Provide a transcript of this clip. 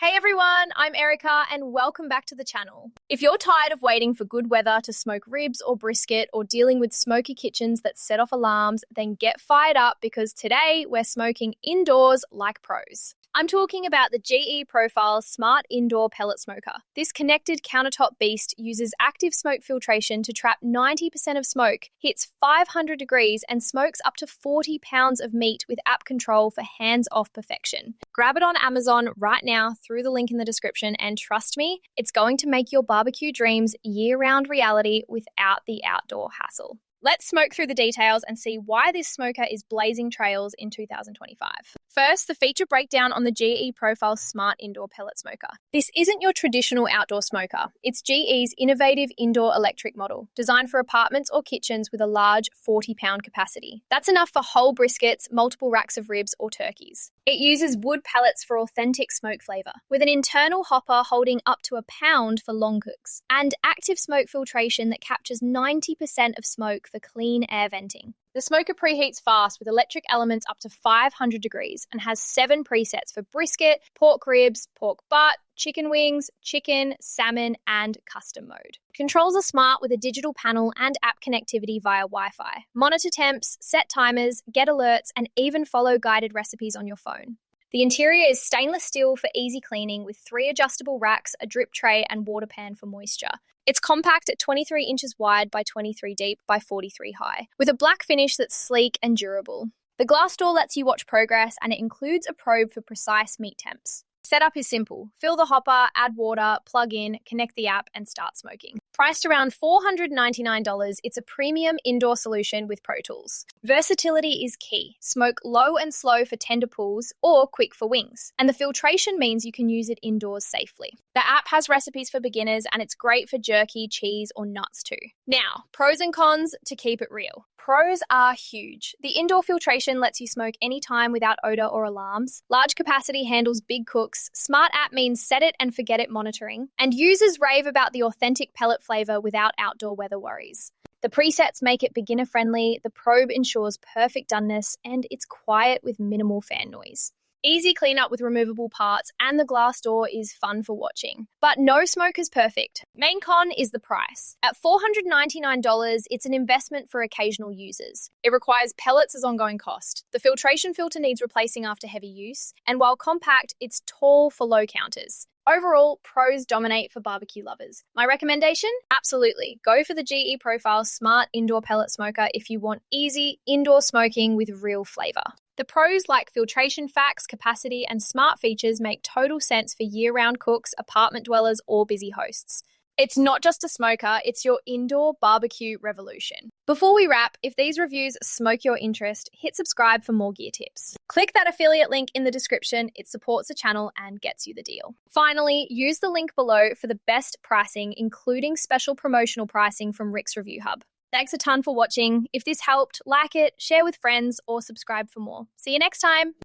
Hey everyone, I'm Erica and welcome back to the channel. If you're tired of waiting for good weather to smoke ribs or brisket or dealing with smoky kitchens that set off alarms, then get fired up because today we're smoking indoors like pros. I'm talking about the GE Profile Smart Indoor Pellet Smoker. This connected countertop beast uses active smoke filtration to trap 90% of smoke, hits 500 degrees and smokes up to 40 pounds of meat with app control for hands-off perfection. Grab it on Amazon right now through the link in the description and trust me, it's going to make your barbecue dreams year-round reality without the outdoor hassle. Let's smoke through the details and see why this smoker is blazing trails in 2025. First, the feature breakdown on the GE Profile Smart Indoor Pellet Smoker. This isn't your traditional outdoor smoker. It's GE's innovative indoor electric model, designed for apartments or kitchens with a large 40-pound capacity. That's enough for whole briskets, multiple racks of ribs, or turkeys. It uses wood pellets for authentic smoke flavour, with an internal hopper holding up to a pound for long cooks, and active smoke filtration that captures 90% of smoke for clean air venting. The smoker preheats fast with electric elements up to 500 degrees and has 7 presets for brisket, pork ribs, pork butt, chicken wings, chicken, salmon, and custom mode. Controls are smart with a digital panel and app connectivity via Wi-Fi. Monitor temps, set timers, get alerts, and even follow guided recipes on your phone. The interior is stainless steel for easy cleaning with 3 adjustable racks, a drip tray, and water pan for moisture. It's compact at 23 inches wide by 23 deep by 43 high, with a black finish that's sleek and durable. The glass door lets you watch progress and it includes a probe for precise meat temps. Setup is simple. Fill the hopper, add water, plug in, connect the app, and start smoking. Priced around $499, it's a premium indoor solution with Pro Tools. Versatility is key. Smoke low and slow for tender pulls or quick for wings. And the filtration means you can use it indoors safely. The app has recipes for beginners and it's great for jerky, cheese, or nuts too. Now, pros and cons to keep it real. Pros are huge. The indoor filtration lets you smoke anytime without odor or alarms. Large capacity handles big cooks. Smart app means set it and forget it monitoring. And users rave about the authentic pellet flavor without outdoor weather worries. The presets make it beginner friendly, the probe ensures perfect doneness, and it's quiet with minimal fan noise. Easy cleanup with removable parts, and the glass door is fun for watching. But no smoke is perfect. Main con is the price. At $499, it's an investment for occasional users. It requires pellets as ongoing cost. The filtration filter needs replacing after heavy use, and while compact, it's tall for low counters. Overall, pros dominate for barbecue lovers. My recommendation? Absolutely. Go for the GE Profile Smart Indoor Pellet Smoker if you want easy indoor smoking with real flavour. The pros like filtration facts, capacity, and smart features make total sense for year-round cooks, apartment dwellers, or busy hosts. It's not just a smoker, it's your indoor barbecue revolution. Before we wrap, if these reviews smoke your interest, hit subscribe for more gear tips. Click that affiliate link in the description, it supports the channel and gets you the deal. Finally, use the link below for the best pricing, including special promotional pricing from Rick's Review Hub. Thanks a ton for watching. If this helped, like it, share with friends, or subscribe for more. See you next time.